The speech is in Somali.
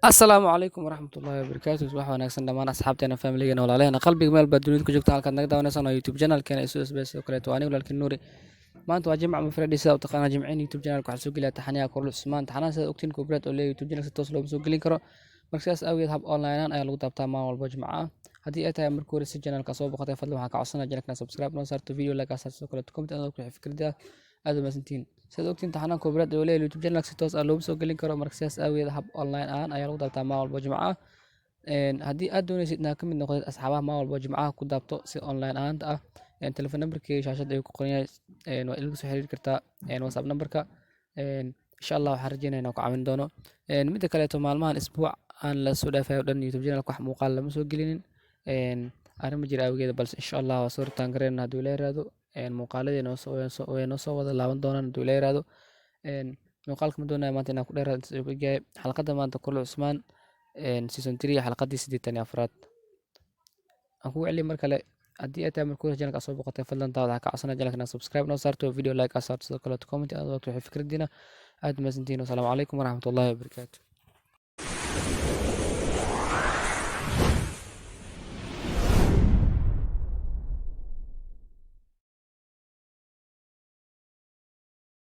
السلام عليكم ورحمة الله وبركاته صباح wanaagsan dhammaan asxaabteena familigeena walaalaheena qalbiga meel baad dunida ku joogta halkaad naga daawanaysan oo youtube channelkeena SOS oo kaleeto anigu walaalkiin nuuri maanta waa jimca ma Friday sida u taqaana jimceen youtube channelka waxaa soo geliya taxaniya Korol Cusmaan taxanaha sida ogtiin kubreed oo leeyahay youtube channel si toos loogu soo gelin karo marka sidaas awgeed hab online ayaa lagu daabtaa maalin walba jimca ah haddii ay tahay markii hore si channelka soo boqotay fadlan waxaan ka codsanayaa channelka subscribe noo saarto video like saarto sidoo kale comment aad ku fikrida aad u maasantiin sida ogtiin taxanaha kubreed oo leeyahay youtube channelka si toos ah loogu soo gelin karo marka sidaas awgeed hab online ayaa lagu daabtaa maalin walba jimca ah haddii aad doonaysid inaad ka mid noqotid asxaabaha maalin walba jimcaha ku daabto si online ahaanta ah telefoon numberkii shaashadda ayuu ku qoran yahay waa ilaga soo xiriiri kartaa whatsapp numberka insha allah waxaan rajeynaya inaan ku caawin doono midda kaleeto maalmahan isbuuc aan la soo dhaafayo o dhan youtube channelka wax muuqaal lama soo gelinin arrin ma jira awgeeda balse insha allah waa soo ritaan gareyna hadduu ila yiraahdo muuqaaladii way noo soo wada laaban doonaan hadduu ila yiraahdo muuqaalka ma doonaya maanta inaan ku dheeraado intaas ayuu egyahay xalqadda maanta Korol Cusmaan season 3 xalqadii 84aad aan kugu celiyay mar kale haddii ay tahay markii hore channelka soo boqotay fadlan daawada ha ka codsana channelka subscribe noo saarto video like saarto sidoo kale comment aad wixii fikradiina aad maasantiin. Assalaamu calaykum waraxmatullaahi wabarakaatuh.